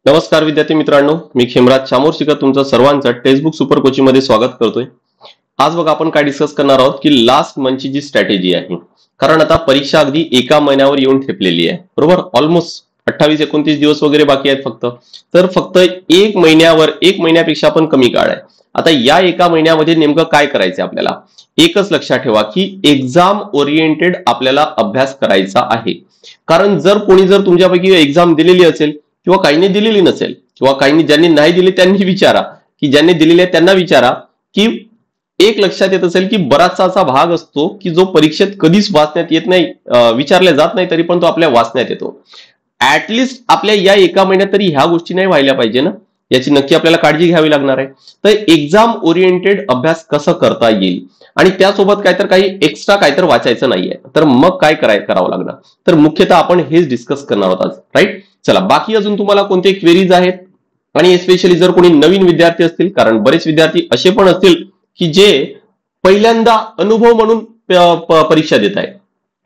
नमस्कार विद्यार्थी मित्रांनो, मी खेमराज चामोर्शीकर तुमचं सर्वांचं टेक्स्टबुक सुपर कोचिंग मध्ये स्वागत करतोय। आज बघा आपण काय डिस्कस करणार आहोत की लास्ट मंथची जी स्ट्रॅटेजी आहे, कारण आता परीक्षा अगदी एका महिन्यावर येऊन ठेपलेली आहे, बरोबर। ऑलमोस्ट 28-29 दिवस वगैरे बाकी आहेत फक्त एक महिन्यापेक्षा पण कमी काळ आहे। आता या एका महिन्यामध्ये नेमकं काय करायचं आपल्याला, एकच लक्षात ठेवा की एक्झाम ओरिएंटेड आपल्याला अभ्यास करायचा आहे। कारण जर तुमच्यापैकी एक्झाम दिलेली असेल किंवा काहींनी दिलेली नसेल किंवा काहींनी ज्यांनी नाही दिले त्यांनी विचारा, की ज्यांनी दिलेले आहे त्यांना विचारा, की एक लक्षात येत असेल की बराचसा असा भाग असतो की जो परीक्षेत कधीच वाचण्यात येत नाही, विचारल्या जात नाही, तरी पण तो आपल्या वाचण्यात येतो। ऍटलिस्ट आपल्या या एका महिन्यात तरी ह्या गोष्टी नाही व्हायला पाहिजे ना, याची नक्की आपल्याला काळजी घ्यावी लागणार आहे। तर एक्झाम ओरिएंटेड अभ्यास कसं करता येईल आणि त्यासोबत काही एक्स्ट्रा वाचायचं नाहीये, तर मग काय करावं लागणार, तर मुख्यतः आपण हेच डिस्कस करणार आहोत आज, राईट। चला, बाकी अजून तुम्हाला कोणते क्वेरीज आहेत आणि एस्पेशली जर कोणी नवीन विद्यार्थी असतील, कारण बरेच विद्यार्थी असे पण असतील की जे पहिल्यांदा अनुभव म्हणून परीक्षा देत आहेत,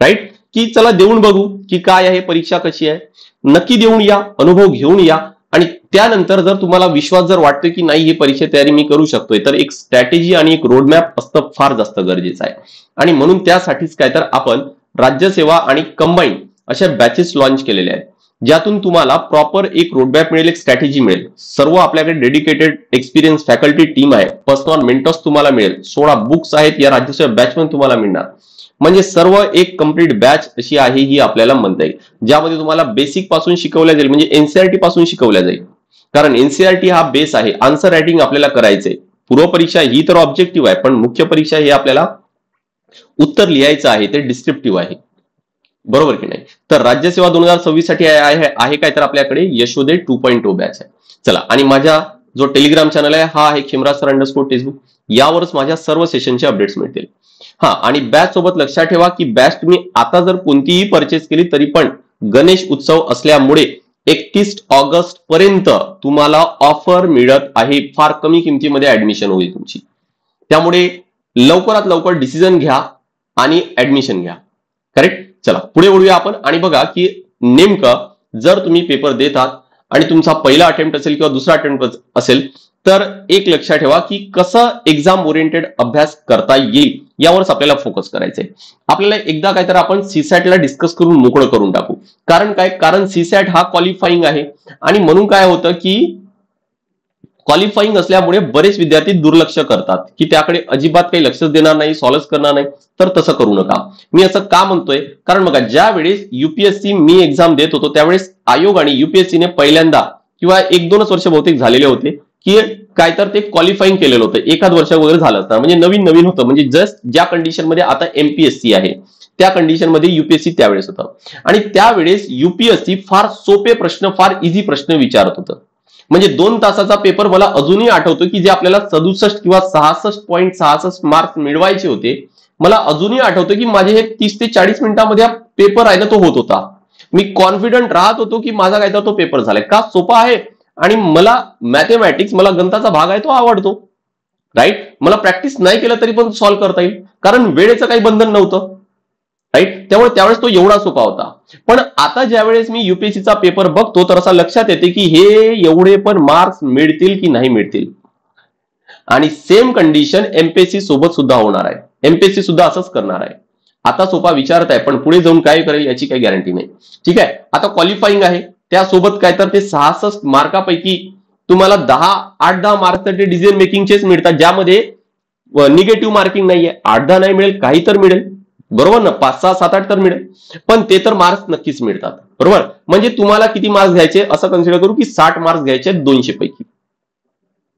राईट, की चला देऊन बघू की काय आहे, परीक्षा कशी आहे, नक्की देऊन या, अनुभव घेऊन या आणि त्यानंतर जर तुम्हाला विश्वास जर वाटतोय की नाही ही परीक्षा तयारी मी करू शकतोय, तर एक स्ट्रॅटेजी आणि एक रोडमॅप असणं फार जास्त गरजेचं आहे। आणि म्हणून त्यासाठीच आपण राज्यसेवा आणि कंबाईन अशा बॅचेस लॉन्च केलेल्या आहेत, ज्यातून तुम्हाला प्रॉपर एक रोडमॅप मिळेल, एक स्ट्रॅटेजी मिळेल। सर्व आपल्याकडे डेडिकेटेड एक्सपिरियन्स फॅकल्टी टीम आहे, पर्सनल मेंटर्स तुम्हाला मिळेल, 16 बुक्स आहेत या राज्यसेवा बॅच मध्ये तुम्हाला मिळणार। म्हणजे सर्व एक कंप्लीट बॅच अशी आहे ही आपल्याला म्हणता येईल, ज्यामध्ये तुम्हाला बेसिक पासून शिकवल्या जाईल, म्हणजे एनसीईआरटी पासून शिकवल्या जाईल। कारण एनसीईआरटी हा बेस आहे, आन्सर रायटिंग आपल्याला करायचंय। पूर्व परीक्षा ही तर ऑब्जेक्टिव्ह आहे, पण मुख्य परीक्षा ही आपल्याला उत्तर लिहायचं आहे, ते डिस्क्रिप्टिव्ह आहे, बरोबर की नाही। तर राज्यसेवा 2026 साठी आहे काय, तर आपल्याकडे यशोदय 2.0 बॅच आहे। चला, आणि माझा जो टेलिग्राम चॅनल आहे हा आहे खेमराज_टेक्स्टबुक, यावरच माझ्या सर्व सेशनचे अपडेट्स मिळतील। हा, आणि बॅच सोबत लक्षात ठेवा की बॅच तुम्ही आता जर कोणतीही परचेस केली तरी पण गणेश उत्सव असल्यामुळे 31 ऑगस्ट पर्यंत तुम्हाला ऑफर मिळत आहे, फार कमी किमतीमध्ये ऍडमिशन होईल तुमची। त्यामुळे लवकरात लवकर डिसिजन घ्या आणि ऍडमिशन घ्या, करेक्ट। चला पुढे वळूया आपण आणि बघा की नेमकं जर तुम्ही पेपर देत आहात आणि तुमचा पहिला अटेम्प्ट असेल किंवा दुसरा अटेम्प्ट असेल, तर एक लक्षात ठेवा की कसं एक्झाम ओरिएंटेड अभ्यास करता येईल यावरच आपल्याला फोकस करायचंय। आपल्याला एकदा आपण सीसॅटला डिस्कस करून मोकळं करून टाकू। कारण सीसॅट हा क्वालिफाईंग आहे आणि म्हणून काय होतं की क्वालिफाईंग असल्यामुळे बरेच विद्यार्थी दुर्लक्ष करतात की त्याकडे अजिबात काही लक्ष देणार नाही, सॉल्व्ह करणार नाही। तर तसं करू नका। मी असं का म्हणतोय, कारण बघा ज्या वेळेस युपीएससी मी एक्झाम देत होतो त्यावेळेस आयोग आणि युपीएससीने पहिल्यांदा किंवा 1-2 वर्ष बहुतेक झालेले होते की ते क्वालिफाईंग केलेलं होतं, एखाद वर्ष वगैरे झालं असतं, म्हणजे नवीन होतं, म्हणजे जस्ट ज्या कंडिशन मध्ये आता एमपीएससी आहे त्या कंडिशन मध्ये युपीएससी त्यावेळेस होतं। आणि त्यावेळेस युपीएससी फार सोपे प्रश्न, फार इझी प्रश्न विचारत होतं। म्हणजे 2 तासाचा पेपर मला अजूनही आठवतो की जे आपल्याला 67 किंवा 66.66 मार्क्स मिळवायचे होते, मला अजूनही आठवतं की माझे हे 30 ते 40 मिनिटांमध्ये पेपर आहे ना तो होत होता। मी कॉन्फिडंट राहत होतो की माझा तो पेपर झालाय, का सोपा आहे आणि मला मॅथमॅटिक्स, मला गणिताचा भाग आहे तो आवडतो, राईट। मला प्रॅक्टिस नाही केलं तरी पण सॉल्व्ह करता येईल, कारण वेळेचं काही बंधन नव्हतं, राईट। त्यामुळे त्यावेळेस तो एवढा सोपा होता। पण आता ज्यावेळेस मी युपीएससीचा पेपर बघतो तर असं लक्षात येते की हे एवढे पण मार्क्स मिळतील की नाही मिळतील। आणि सेम कंडिशन एमपीएससी सोबत सुद्धा होणार आहे, एमपीएससी सुद्धा असंच करणार आहे। आता सोपा विचारत आहे पण पुढे जाऊन काय करेल याची काही गॅरंटी नाही, ठीक आहे। आता क्वालिफाईंग आहे, त्यासोबत ते 66 मार्कापैकी तुम्हाला 8-10 मार्क्स डिसिजन मेकिंगचेच मिळतात, ज्यामध्ये निगेटिव्ह मार्किंग नाहीये। 8-10 नाही मिळेल, काही तर मिळेल, बरोबर ना, 5-6, 7-8 तर मिळेल, पण ते तर मार्क्स नक्कीच मिळतात, बरोबर। म्हणजे तुम्हाला किती मार्क्स घ्यायचे असं कन्सिडर करू की 60 मार्क्स घ्यायचे 200 पैकी,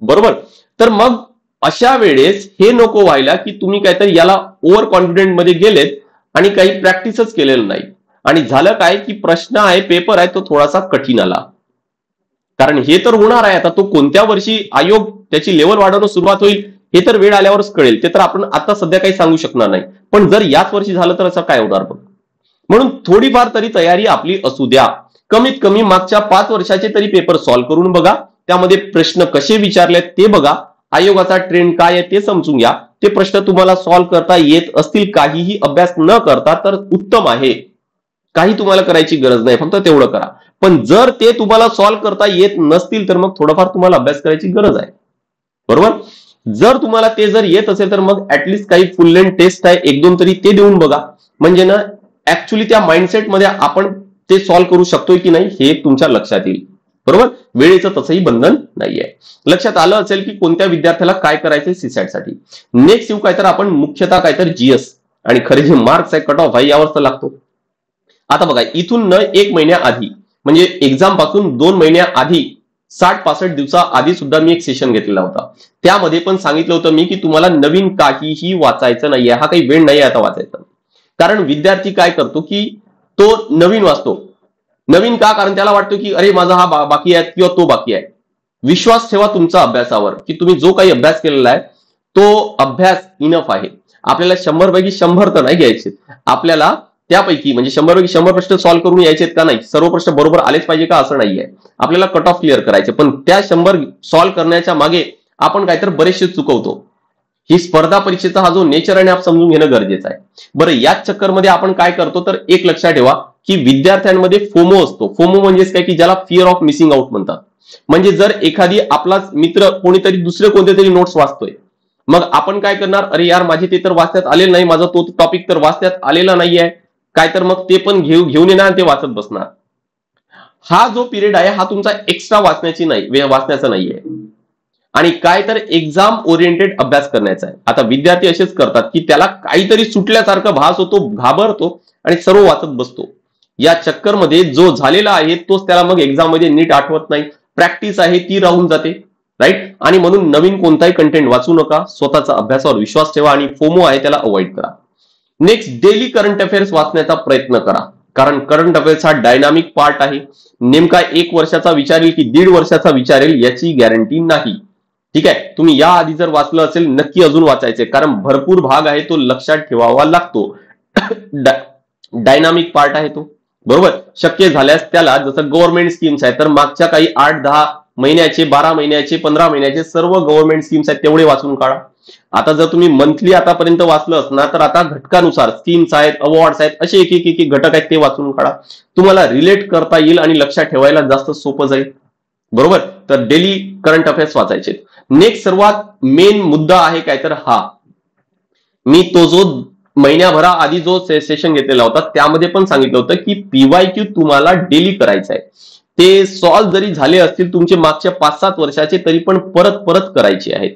बरोबर। तर मग अशा वेळेस हे नको व्हायला की तुम्ही याला ओव्हर कॉन्फिडंट मध्ये गेलेत आणि काही प्रॅक्टिसच केलेलं नाही, आणि झालं काय की प्रश्न आहे, पेपर आहे तो थोडासा कठीण आला। कारण हे तर होणार आहे, आता तो कोणत्या वर्षी आयोग त्याची लेवल वाढवणं सुरुवात होईल हे तर वेळ आल्यावरच कळेल, ते तर आपण आता सध्या काही सांगू शकणार नाही। पण जर याच वर्षी झालं तर असं काय होणार बघ। म्हणून थोडीफार तरी तयारी आपली असू द्या, कमीत कमी मागच्या 5 वर्षाचे तरी पेपर सॉल्व्ह करून बघा, त्यामध्ये प्रश्न कसे विचारलेत ते बघा, आयोगाचा ट्रेंड काय आहे ते समजून घ्या। ते प्रश्न तुम्हाला सॉल्व्ह करता येत असतील काहीही अभ्यास न करता तर उत्तम आहे, काही तुम्हाला करायची गरज नाही, फक्त तेवढं करा. पण जर ते तुम्हाला सॉल्व्ह करता येत नसतील तर मग थोडंफार तुम्हाला अभ्यास करायची गरज आहे. बरोबर. जर तुम्हाला ते जर येत असेल तर मग ऍटलिस्ट काही फुल लेंथ टेस्ट आहे, एक दोन तरी ते देऊन बघा. म्हणजे ना ऍक्च्युली त्या माइंडसेटमध्ये आपण ते सॉल्व्ह करू शकतोय की नाही हे तुमच्या लक्षात येईल. बरोबर. वेळेचं तसंही बंधन नाहीये. लक्षात आलं असेल की कोणत्या विद्यार्थ्याला काय करायचंय सीसॅट साठी. नेक्स्ट येऊ काय तर आपण मुख्यतः काय तर जीएस आणि खरे जे मार्क्स आहे, कट ऑफ आहे, यावर तर लागतो. आता बघा, इथून न 1 महिन्या आधी म्हणजे एक्झाम पासून 2 महिन्या आधी 60-65 दिवसाआधी सुद्धा मी एक सेशन घेतलेला होता. त्यामध्ये पण सांगितलं होतं मी की तुम्हाला नवीन काहीही वाचायचं नाहीये. हा काही वेळ नाहीये आता वाचायचा. कारण विद्यार्थी काय करतो की तो नवीन वाचतो. नवीन का? कारण त्याला वाटतं की अरे माझा हा बाकी आहे किंवा तो बाकी आहे. विश्वास ठेवा तुमचा अभ्यासावर की तुम्ही जो काही अभ्यास केलेला आहे तो अभ्यास इनफ आहे. आपल्याला 100 पैकी 100 तर नाही घ्यायचे. आपल्याला त्यापैकी म्हणजे 100 पैकी 100 प्रश्न सॉल्व्ह करून यायचे का नाही, सर्व प्रश्न बरोबर आलेच पाहिजे का असं नाहीये. आपल्याला कट ऑफ क्लिअर करायचे. पण त्या 100 सॉल्व्ह करण्याच्या मागे आपण काहीतरी बरेचसे चुकवतो. ही स्पर्धा परीक्षेचा हा जो नेचर आहे आप समजून घेणं गरजेचं आहे. बरं, याच चक्करमध्ये आपण काय करतो तर एक लक्षात ठेवा की विद्यार्थ्यांमध्ये फोमो असतो. फोमो म्हणजेच काय की ज्याला फिअर ऑफ मिसिंग आउट म्हणतात. म्हणजे जर एखादी आपला मित्र कोणीतरी दुसरे कोणते तरी नोट्स वाचतोय, मग आपण काय करणार, अरे यार माझे ते तर वाचण्यात आलेलं नाही, माझा तो टॉपिक तर वाचण्यात आलेला नाहीये, काय तर मग ते पण घेऊन येणार, ते वाचत बसणार. हा जो पिरियड आहे हा तुमचा एक्स्ट्रा वाचण्याचा नाहीये आणि काय तर एक्झाम ओरिएंटेड अभ्यास करण्याचा आहे. आता विद्यार्थी असेच करतात की त्याला काहीतरी सुटल्यासारखं भास होतो, घाबरतो आणि सर्व वाचत बसतो. या चक्करमध्ये जो झालेला आहे तोच त्याला मग एक्झाम मध्ये नीट आठवत नाही. प्रॅक्टिस आहे ती राहून जाते. राईट. आणि म्हणून नवीन कोणताही कंटेंट वाचू नका. स्वतःचा अभ्यासावर विश्वास ठेवा आणि फोमो आहे त्याला अवॉइड करा. नेक्स्ट, डेली करंट अफेअर्स वाचण्याचा प्रयत्न करा. कारण करंट अफेअर्स हा डायनामिक पार्ट आहे. नेमका 1 वर्षाचा विचारेल की 1.5 वर्षाचा विचारेल याची गॅरंटी नाही. ठीक आहे. तुम्ही या आधी जर वाचलं असेल नक्की अजून वाचायचे, कारण भरपूर भाग आहे तो लक्षात ठेवावा लागतो. डायनामिक पार्ट आहे तो. बरोबर. शक्य झाल्यास त्याला जसं गव्हर्नमेंट स्कीम्स आहेत तर मागच्या काही 8-10 महिन्याचे, 12 महिन्याचे, 15 महिन्याचे सर्व गव्हर्नमेंट स्कीम्स आहेत तेवढे वाचून काढा. आता जर तुम्ही मंथली आतापर्यंत वाचलं असणार तर आता घटकानुसार स्कीम्स आहेत, अवॉर्ड्स आहेत, असे एक घटक आहेत ते वाचून काढा. तुम्हाला रिलेट करता येईल आणि लक्षात ठेवायला जास्त सोपं जाईल. बरोबर. तर डेली करंट अफेअर्स वाचायचे. नेक्स्ट सर्वात मेन मुद्दा आहे काय तर हा, मी तो जो महिन्याभरा आधी जो सेशन घेतलेला होता त्यामध्ये पण सांगितलं होतं की पीवायक्यू तुम्हाला डेली करायचं आहे. ते सॉल्व्ह जरी झाले असतील तुमचे मागच्या 5-7 वर्षाचे तरी पण परत करायचे आहेत.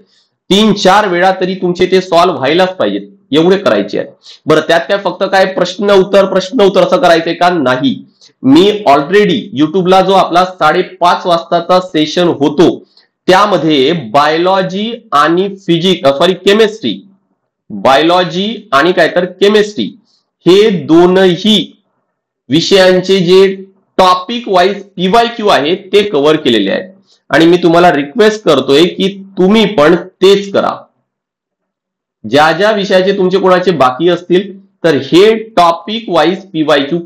3-4 वेळा तरी तुमचे ते सॉल्व्ह व्हायलाच पाहिजेत, एवढे करायचे आहेत. बरं, त्यात काय फक्त काय प्रश्न उत्तर असं करायचंय का? नाही. मी ऑलरेडी युट्यूबला जो आपला 5:30 वाजताचा सेशन होतो त्यामध्ये बायोलॉजी आणि केमिस्ट्री, बायोलॉजी आणि काय तर केमिस्ट्री हे दोनही विषयांचे जे टॉपिक वाईज पीवायक्यू आहे ते कव्हर केलेले आहेत. आणि मी तुम्हाला रिक्वेस्ट करतोय की तुम्ही पण तेच करा. ज्या ज्या विषयाचे तुमचे कोणाचे बाकी असतील तर हे टॉपिक वाईज पीवायक्यू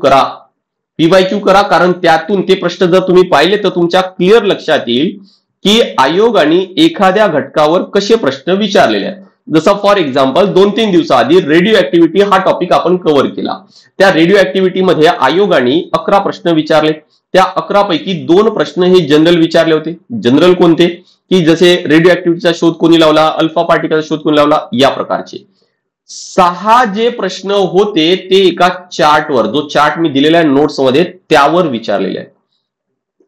करा. कारण त्यातून ते प्रश्न जर तुम्ही पाहिले तर तुमच्या क्लिअर लक्षात येईल की आयोगाने एखाद्या घटकावर कसे प्रश्न विचारलेले आहेत. जसं फॉर एक्झाम्पल 2-3 दिवसाआधी रेडिओ ऍक्टिव्हिटी हा टॉपिक आपण कव्हर केला. त्या रेडिओ ऍक्टिव्हिटी मध्ये आयोगाने 11 प्रश्न विचारले. त्या 11 पैकी 2 प्रश्न हे जनरल विचारले होते. जनरल कोणते? की जसे रेडिओ ऍक्टिव्हिटीचा शोध कोणी लावला, अल्फा पार्टिकलचा शोध कोणी लावला, या प्रकारचे. 6 जे प्रश्न होते ते एका चार्टवर, जो चार्ट मी दिलेला आहे नोट्स मध्ये त्यावर विचारलेले आहे.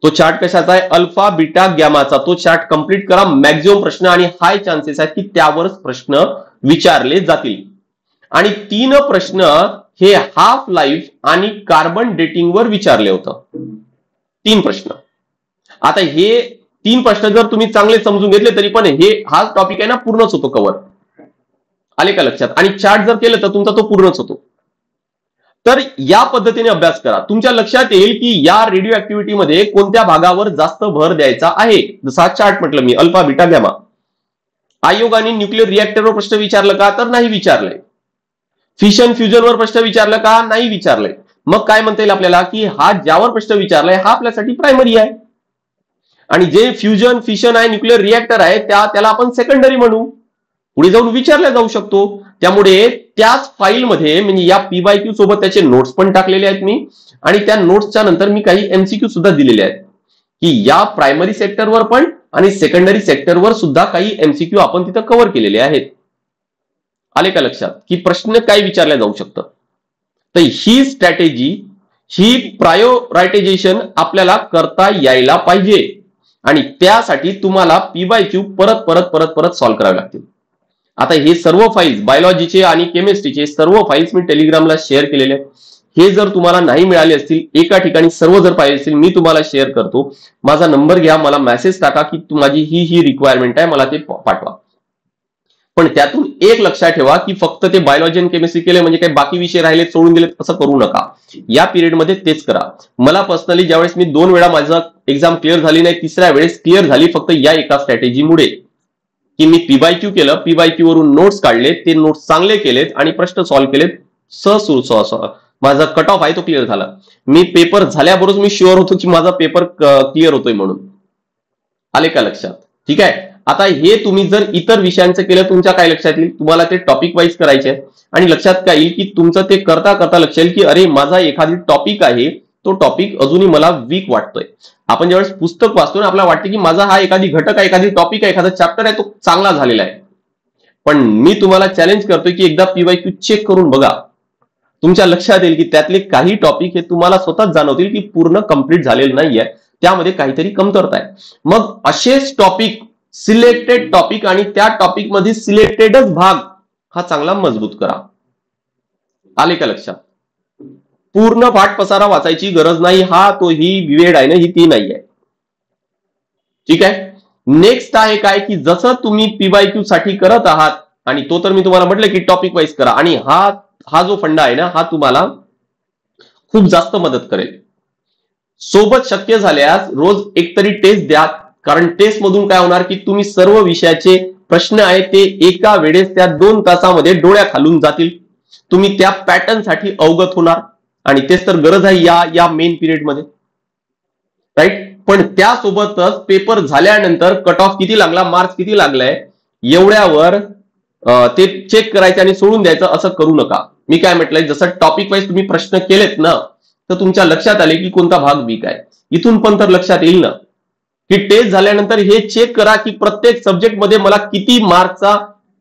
तो चार्ट कशाचा आहे? अल्फा, बीटा, गॅमाचा. तो चार्ट कंप्लीट करा. मॅक्झिमम प्रश्न आणि हाय चान्सेस आहेत की त्यावरच प्रश्न विचारले जातील. आणि 3 प्रश्न हे हाफ लाईफ आणि कार्बन डेटिंग वर विचारले होतं. 3 प्रश्न. आता हे 3 प्रश्न जर तुम्ही चांगले समजून घेतले तरी पण हा टॉपिक आहे ना पूर्णच होतो कव्हर. आले का लक्षात? आणि चार्ट जर केलं तर तुमचा तो पूर्णच होतो. तर या पद्धतीने अभ्यास करा. तुमच्या लक्षात येईल की या रेडिओ ऍक्टिव्हिटी मध्ये कोणत्या भागावर जास्त भर द्यायचा आहे. जसा चार्ट म्हटलं मी, अल्फा, बीटा, गॅमा. आयोगाने न्यूक्लिअर रिएक्टरवर प्रश्न विचारलं का? तर नाही विचारलंय. फिशन फ्युजनवर प्रश्न विचारलं का? नाही विचारलंय. मग काय म्हणता येईल आपल्याला की हा ज्यावर प्रश्न विचारलाय हा आपल्यासाठी प्रायमरी आहे आणि जे फ्युजन, फिशन आहे, न्यूक्लिअर रिएक्टर आहे त्याला आपण सेकंडरी म्हणू. पुढे जाऊन विचारला जाऊ शकतो. त्यामुळे त्याच फाईलमध्ये म्हणजे या पीवायक्यू सोबत त्याचे नोट्स पण टाकलेले आहेत मी आणि त्या नोट्सच्या नंतर मी काही एमसीक्यू सुद्धा दिलेले आहेत की या प्रायमरी सेक्टरवर पण आणि सेकंडरी सेक्टरवर सुद्धा काही एमसीक्यू आपण तिथं कव्हर केलेले आहेत. आले का लक्षात की प्रश्न काय विचारला जाऊ शकतं. तर ही स्ट्रॅटेजी, ही प्रायोरायटायझेशन आपल्याला करता यायला पाहिजे आणि त्यासाठी तुम्हाला पी/क्यू परत परत परत परत सॉल्व्ह करावे लागतील. आता हे सर्व फाईल्स बायोलॉजीचे आणि केमिस्ट्रीचे सर्व फाईल्स मी टेलिग्रामला शेअर केलेले आहेत. हे जर तुम्हाला नाही मिळाले असतील, एका ठिकाणी सर्व जर पाहिजे असतील, मी तुम्हाला शेअर करतो. माझा नंबर घ्या, मला मेसेज टाका की माझी ही रिक्वायरमेंट आहे, मला ते पाठवा. पण त्यातून एक लक्षात ठेवा की फक्त ते बायोलॉजी आणि केमिस्ट्री केले म्हणजे काही बाकी विषय राहिले सोडून दिले असं करू नका. या पिरियडमध्ये तेच करा. मला पर्सनली ज्यावेळेस मी 2 वेळा माझं एक्झाम क्लिअर झाली नाही, तिसऱ्या वेळेस क्लिअर झाली फक्त या एका स्ट्रॅटेजीमुळे की मी पी/क्यू केलं, पी/क्यू वरून नोट्स काढले, ते नोट्स चांगले केलेत आणि प्रश्न सॉल्व्ह केलेत. माझा कट ऑफ आहे तो क्लिअर झाला. मी पेपर झाल्याबरोबर मी शुअर होतो की माझा पेपर क्लिअर होतोय म्हणून. आले का लक्षात? ठीक आहे. आता हे तुम्ही जर इतर विषयांचं केलं तुमच्या काय लक्षात येईल, तुम्हाला ते टॉपिक वाईज करायचे आहे आणि लक्षात काय येईल की तुमचं ते करता करता लक्षात येईल की अरे माझा एखादी टॉपिक आहे, तो टॉपिक अजूनही मला वीक वाटतोय. आपण ज्यावेळेस पुस्तक वाचतो ना आपल्याला वाटतं की माझा हा एखादी घटक आहे, एखादी टॉपिक आहे, एखादा चॅप्टर आहे, तो चांगला झालेला आहे. पण मी तुम्हाला चॅलेंज करतोय की एकदा पी/क्यू चेक करून बघा. तुमच्या लक्षात येईल की त्यातले काही टॉपिक हे तुम्हाला स्वतःच जाणवतील की पूर्ण कंप्लीट झालेलं नाहीये, त्यामध्ये काहीतरी कमतरता आहे. मग असेच टॉपिक, सिलेक्टेड टॉपिक आणि त्या टॉपिक मध्ये सिलेक्टेडच भाग हा चांगला मजबूत करा. आले का लक्षात? पूर्ण पाठ पसारा वाचायची गरज नाही. ही वेळ आहे ना, ही ती नाही आहे. ठीक आहे. नेक्स्ट आहे काय की जसं तुम्ही पी/क्यू साठी करत आहात आणि तो तर मी तुम्हाला म्हटलं की टॉपिक वाईज करा आणि हा जो फंडा आहे ना, हा तुम्हाला खूप जास्त मदत करेल. सोबत शक्य झाल्यास रोज एकतरी टेस्ट द्या. कारण टेस्ट मधून काय होणार की तुम्ही सर्व विषयाचे प्रश्न आहेत ते एका वेळेस त्या 2 तासामध्ये डोळ्या खालून जातील. तुम्ही त्या पॅटर्न साठी अवगत होणार आणि तेच तर गरज आहे या मेन पिरियड मध्ये, राईट. पण त्यासोबतच पेपर झाल्यानंतर कट ऑफ किती लागला, मार्क्स किती लागलाय, एवढ्यावर ते चेक करायचे आणि सोडून द्यायचं असं करू नका. मी काय म्हटलंय, जसं टॉपिक वाईज तुम्ही प्रश्न केलेत ना, तर तुमच्या लक्षात आले की कोणता भाग वीक आहे. इथून पण तर लक्षात येईल ना की टेस्ट झाल्यानंतर हे चेक करा की प्रत्येक सब्जेक्ट मध्ये मला किती मार्क्सचा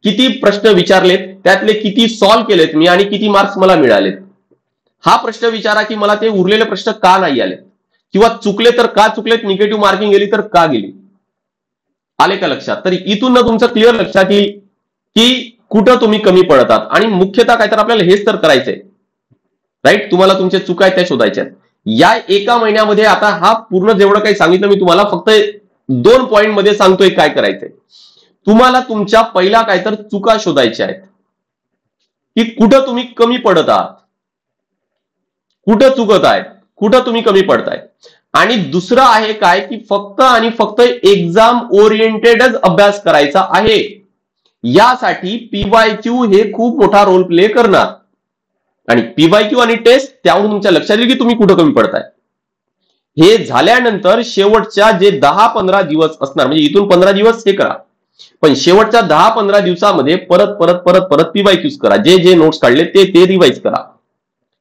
किती प्रश्न विचारलेत, त्यातले किती सॉल्व्ह केलेत मी आणि किती मार्क्स मला मिळालेत. हा प्रश्न विचारा की मला ते उरलेले प्रश्न का नाही आले किंवा चुकले तर का चुकलेत, निगेटिव्ह मार्किंग गेली तर का गेली. आले का लक्षात? तर इथून ना तुमचं क्लिअर लक्षात येईल की कुठं तुम्ही कमी पडतात आणि मुख्यतः काय तर आपल्याला हेच तर करायचंय, राईट. तुम्हाला तुमच्या चुका आहेत त्या शोधायच्या. या एका महिन्यामध्ये आता हा पूर्ण जेवढं काही सांगितलं मी तुम्हाला फक्त 2 पॉइंट मध्ये सांगतोय काय करायचंय. तुम्हाला तुमच्या पहिला काय तर चुका शोधायच्या आहेत की कुठं तुम्ही कमी पडत आहात, कुठं चुकत आहेत, कुठं तुम्ही कमी पडताय. आणि दुसरं आहे काय की फक्त आणि फक्त एक्झाम ओरिएंटेडच अभ्यास करायचा आहे. यासाठी पी/क्यू हे खूप मोठा रोल प्ले करणार आणि पी/क्यू आणि टेस्ट त्यावरून तुमच्या लक्षात येईल की तुम्ही कुठं कमी पडताय. हे झाल्यानंतर शेवटच्या जे 10-15 दिवस असणार, म्हणजे इथून 15 दिवस हे करा, पण शेवटच्या 10-15 दिवसामध्ये परत परत परत परत पी/क्यूज करा. जे नोट्स काढले ते रिवाइज करा.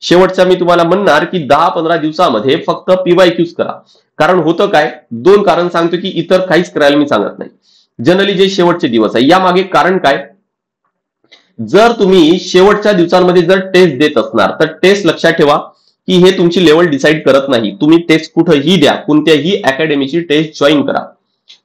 शेवटच्या मी तुम्हाला म्हणणार की 10-15 दिवसामध्ये फक्त पी/क्यूज करा. कारण होतं काय, 2 कारण सांगतो की इतर काहीच करायला मी सांगत नाही. जनरली जे शेवटचे दिवस आहे यामागे कारण काय, जर तुम्ही शेवटच्या दिवसांमध्ये जर टेस्ट देत असणार तर टेस्ट लक्षात ठेवा की हे तुमची लेवल डिसाईड करत नाही. तुम्ही टेस्ट कुठेही द्या, कोणत्याही अकॅडमीची टेस्ट जॉईन करा.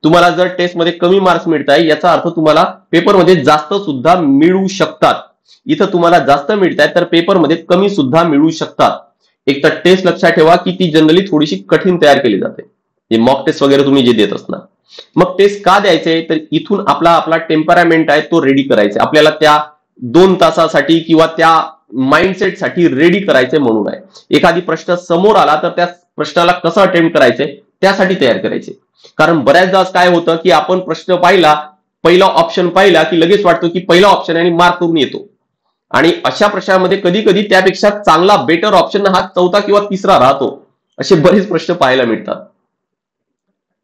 तुम्हाला जर टेस्टमध्ये कमी मार्क्स मिळताय याचा अर्थ तुम्हाला पेपरमध्ये जास्त सुद्धा मिळू शकतात. इथं तुम्हाला जास्त मिळताय तर पेपरमध्ये कमी सुद्धा मिळू शकतात. एक तर टेस्ट लक्षात ठेवा की ती जनरली थोडीशी कठीण तयार केली जाते. जे मॉक टेस्ट वगैरे तुम्ही जे देत असणार, मग टेस्ट का द्यायचे तर इथून आपला टेम्परामेंट आहे तो रेडी करायचा. आपल्याला त्या 2 तासासाठी किंवा त्या माइंडसेटसाठी रेडी करायचे म्हणून आहे. एखादी प्रश्न समोर आला तर त्या प्रश्नाला कसं अटेम्प्ट करायचे त्यासाठी तयार करायचे. कारण बऱ्याचदा काय होतं की आपण प्रश्न पाहिला, पहिला ऑप्शन पाहिला की लगेच वाटतो की पहिला ऑप्शन आणि मार्क करून येतो आणि अशा प्रश्नामध्ये कधी कधी त्यापेक्षा चांगला बेटर ऑप्शन हा 4था किंवा 3रा राहतो. असे बरेच प्रश्न पाहायला मिळतात.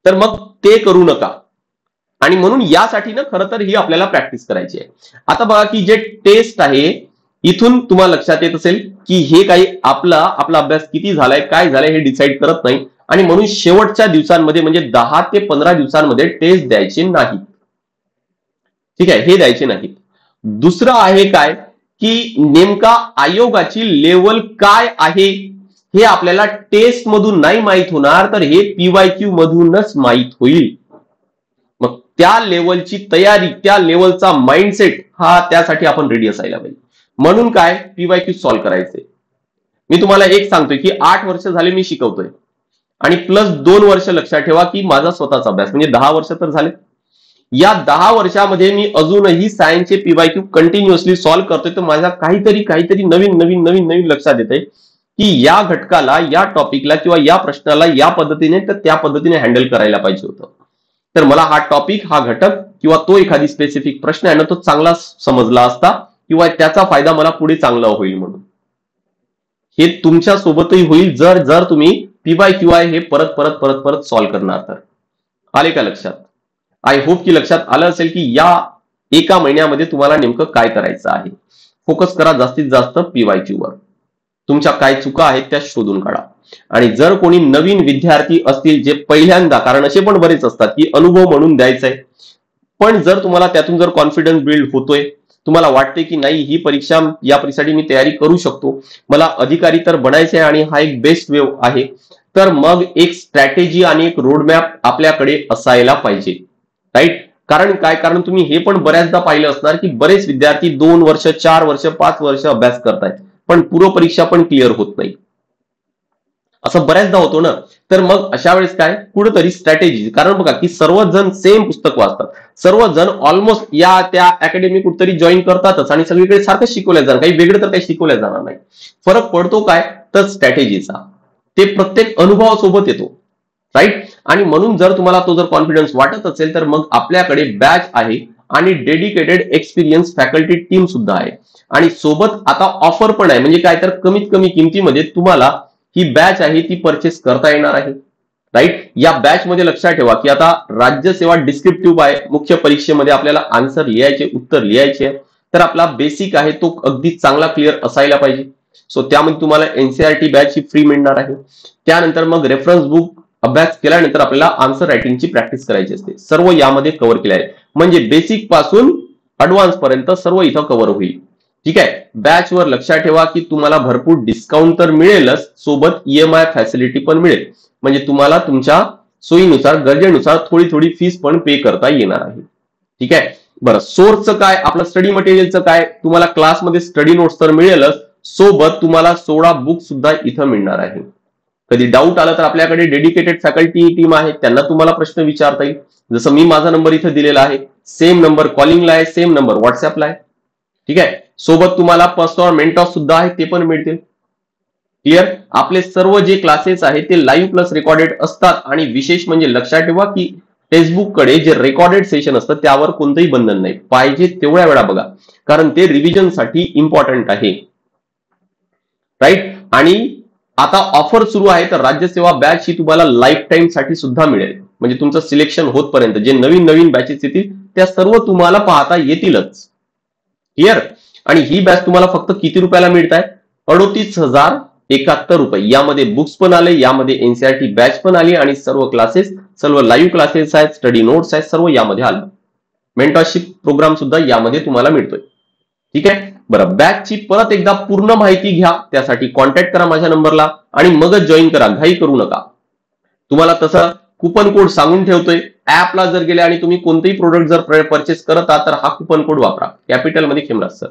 तर मग ते करू नका आणि म्हणून यासाठी ना खरं तर ही आपल्याला प्रॅक्टिस करायची आहे. आता बघा की जे टेस्ट आहे इथून तुम्हाला लक्षात येत असेल की हे काही आपला अभ्यास किती झालाय काय झालाय हे डिसाईड करत नाही, आणि म्हणून शेवटच्या दिवसांमध्ये म्हणजे 10 ते 15 दिवसांमध्ये टेस्ट द्यायचे नाही. ठीक आहे, हे द्यायचे नाहीत. दुसरं आहे काय की नेमका आयोगाची लेवल काय आहे हे आपल्याला टेस्ट मधून नाही माहित होणार, तर हे PYQ मधूनच माहित होईल. मग त्या लेवलची तयारी, त्या लेवलचा माइंडसेट हा त्यासाठी आपण रेडी असायला पाहिजे. म्हणून काय PYQ सॉल्व्ह करायचे. मी तुम्हाला एक सांगतोय की 8 वर्ष झाले मी शिकवतोय आणि प्लस 2 वर्ष लक्षात ठेवा की माझा स्वतःचा अभ्यास, म्हणजे 10 वर्ष तर झाले. या 10 वर्षामध्ये मी अजूनही सायन्सचे PYQ कंटिन्युअसली सॉल्व्ह करतोय, तर माझ्या काहीतरी नवीन लक्षात येते की या घटकाला, या टॉपिकला किंवा या प्रश्नाला या पद्धतीने तर त्या पद्धतीने हँडल करायला पाहिजे होतं. तर मला हा टॉपिक, हा घटक किंवा तो एखादी स्पेसिफिक प्रश्न आहे ना, तो चांगला समजला असता किंवा त्याचा फायदा मला पुढे चांगला होईल. म्हणून हे तुमच्या सोबतही होईल जर तुम्ही PYQI हे परत सॉल्व्ह करणार तर. आले का लक्षात? आय होप की लक्षात आलं असेल की या एका महिन्यामध्ये तुम्हाला नेमकं काय करायचं आहे. फोकस करा जास्तीत जास्त PYQ वर. तुमच्या काय चुका आहेत त्या शोधून काढा. आणि जर कोणी नवीन विद्यार्थी असतील जे पहिल्यांदा, कारण असे पण बरेच असतात की अनुभव म्हणून द्यायचंय, पण जर तुम्हाला त्यातून जर कॉन्फिडन्स बिल्ड होतोय, तुम्हाला वाटते की नाही ही परीक्षा, या परीक्षेसाठी मी तयारी करू शकतो, मला अधिकारी तर बनायचे आहे आणि हा एक बेस्ट वे आहे, तर मग एक स्ट्रॅटेजी आणि एक रोडमॅप आपल्याकडे असायला पाहिजे. राईट? कारण काय, कारण तुम्ही हे पण बऱ्याचदा पाहिलं असणार की बरेच विद्यार्थी 2 वर्ष 4 वर्ष 5 वर्ष अभ्यास करतायत पण पूर्व परीक्षा पण क्लिअर होत नाही. असं बऱ्याचदा होतो ना. तर मग अशा वेळेस काय, कुठेतरी स्ट्रॅटेजी, कारण बघा की सर्वजण सेम पुस्तक वाचतात, सर्वजण ऑलमोस्ट या त्या अकॅडमी कुठेतरी जॉईन करतातच आणि सगळीकडे सारखं शिकवल्या जाणार, काही वेगळं तर काही शिकवल्या जाणार नाही. फरक पडतो काय, तर स्ट्रॅटेजीचा. ते प्रत्येक अनुभवासोबत येतो. राईट? आणि म्हणून जर तुम्हाला तो जर कॉन्फिडन्स वाटत असेल तर मग आपल्याकडे बॅच आहे आणि डेडिकेटेड एक्सपिरियन्स फॅकल्टी टीम सुद्धा आहे, आणि सोबत आता ऑफर पण आहे. म्हणजे काय, तर कमीत कमी किमतीमध्ये तुम्हाला ही बॅच आहे ती परचेस करता येणार आहे. राईट? या बॅच मध्ये लक्षात ठेवा की आता राज्यसेवा डिस्क्रिप्टिव्ह आहे, मुख्य परीक्षेमध्ये आपल्याला आन्सर लिहायचे, उत्तर लिहायचे, तर आपला बेसिक आहे तो अगदी चांगला क्लिअर असायला पाहिजे. सो त्यामध्ये तुम्हाला NCERT बॅच ही फ्री मिळणार आहे. त्यानंतर मग रेफरन्स बुक अभ्यास केल्यानंतर आपल्याला आन्सर रायटिंगची प्रॅक्टिस करायची असते. सर्व यामध्ये कव्हर केले आहे, म्हणजे बेसिक पासून ऍडव्हान्स पर्यंत सर्व इथं कव्हर होईल. ठीक आहे? बॅच वर लक्षात ठेवा की तुम्हाला भरपूर डिस्काउंट तर मिळेलच, सोबत EMI फॅसिलिटी पण मिळेल. म्हणजे तुम्हाला तुमच्या सोयीनुसार, गरजेनुसार थोडी फीस पण पे करता येणार आहे. ठीक आहे? बरं, सोर्सचं काय, आपलं स्टडी मटेरियलचं काय, तुम्हाला क्लासमध्ये स्टडी नोट्स तर मिळेलच, सोबत तुम्हाला 16 बुक सुद्धा इथं मिळणार आहे. कधी डाऊट आला तर आपल्याकडे डेडिकेटेड फॅकल्टी टीम आहे, त्यांना तुम्हाला प्रश्न विचारता येईल. जसं मी माझा नंबर इथं दिलेला आहे, सेम नंबर कॉलिंगला आहे, सेम नंबर व्हॉट्सअपला आहे. ठीक आहे? सोबत तुम्हाला पर्सनल मेंटॉर सुद्धा आहे, ते पण मिळतील. क्लिअर? आपले सर्व जे क्लासेस आहेत ते लाईव्ह प्लस रेकॉर्डेड असतात, आणि विशेष म्हणजे लक्षात ठेवा की टेक्स्टबुक कडे जे रेकॉर्डेड सेशन असतं त्यावर कोणतंही बंधन नाही, पाहिजे तेवढ्या वेळा बघा, कारण ते रिव्हिजन साठी इम्पॉर्टंट आहे. राईट? आणि आता ऑफर सुरू आहे, तर राज्यसेवा बॅच ही तुम्हाला लाईफ टाइम साठी सुद्धा मिळेल. म्हणजे तुमचं सिलेक्शन होतपर्यंत जे नवीन बॅचेस येतील त्या सर्व तुम्हाला पाहता येतीलच. क्लिअर? आणि ही बॅच तुम्हाला फक्त किती रुपयाला मिळत आहे? 38,071 रुपये. यामध्ये बुक्स पण आले, यामध्ये NCERT बॅच पण आली, आणि सर्व क्लासेस, सर्व लाईव्ह क्लासेस आहेत, स्टडी नोट्स आहेत, सर्व यामध्ये आलं. मेंटरशिप प्रोग्राम सुद्धा यामध्ये तुम्हाला मिळतोय. ठीक आहे? बरं, बॅचची परत एकदा पूर्ण माहिती घ्या, त्यासाठी कॉन्टॅक्ट करा माझ्या नंबरला आणि मगच जॉईन करा, घाई करू नका. तुम्हाला तसं कुपन कोड सांगून ठेवतोय, ऍपला जर गेले आणि तुम्ही कोणतेही प्रोडक्ट जर परचेस करत आहात तर हा कुपन कोड वापरा, कॅपिटल मध्ये खेमराज सर.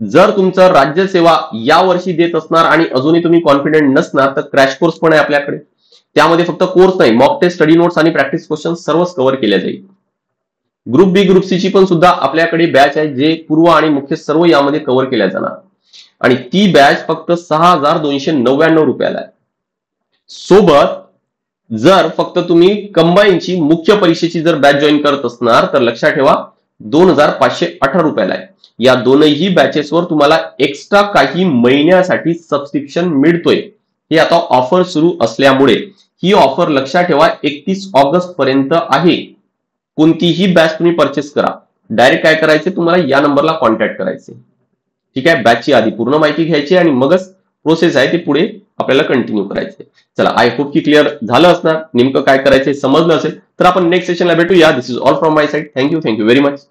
जर तुमचं राज्यसेवा या वर्षी देत असणार आणि अजूनही तुम्ही कॉन्फिडंट नसणार तर क्रॅश कोर्स पण आहे आपल्याकडे. त्यामध्ये फक्त कोर्स नाही, मॉक टेस्ट, स्टडी नोट्स आणि प्रॅक्टिस क्वेश्चन सर्वच कव्हर केल्या जाईल. ग्रुप बी, ग्रुप सी ची पण सुद्धा आपल्याकडे बॅच आहे, जे पूर्व आणि मुख्य सर्व यामध्ये कव्हर केल्या जाणार, आणि ती बॅच फक्त 6,299 रुपयाला आहे. सोबत जर फक्त तुम्ही कंबाईनची मुख्य परीक्षेची जर बॅच जॉईन करत असणार तर लक्षात ठेवा 2,518 रुपयाला आहे. या दोनही बॅचेसवर तुम्हाला एक्स्ट्रा काही महिन्यासाठी सबस्क्रिप्शन मिळतोय. हे आता ऑफर सुरू असल्यामुळे ही ऑफर लक्षात ठेवा 31 ऑगस्ट पर्यंत आहे. कोणतीही बॅच तुम्ही परचेस करा, डायरेक्ट काय करायचे, तुम्हाला या नंबरला कॉन्टॅक्ट करायचे. ठीक आहे, बॅचची आधी पूर्ण माहिती घ्यायची आणि मगच प्रोसेस आहे ते पुढे आपल्याला कंटिन्यू करायचे. चला, आय होप की क्लिअर झालं असणार, नेमकं काय करायचं समजलं असेल तर आपण नेक्स्ट सेशनला भेटूया. This is all from my side. Thank you very much.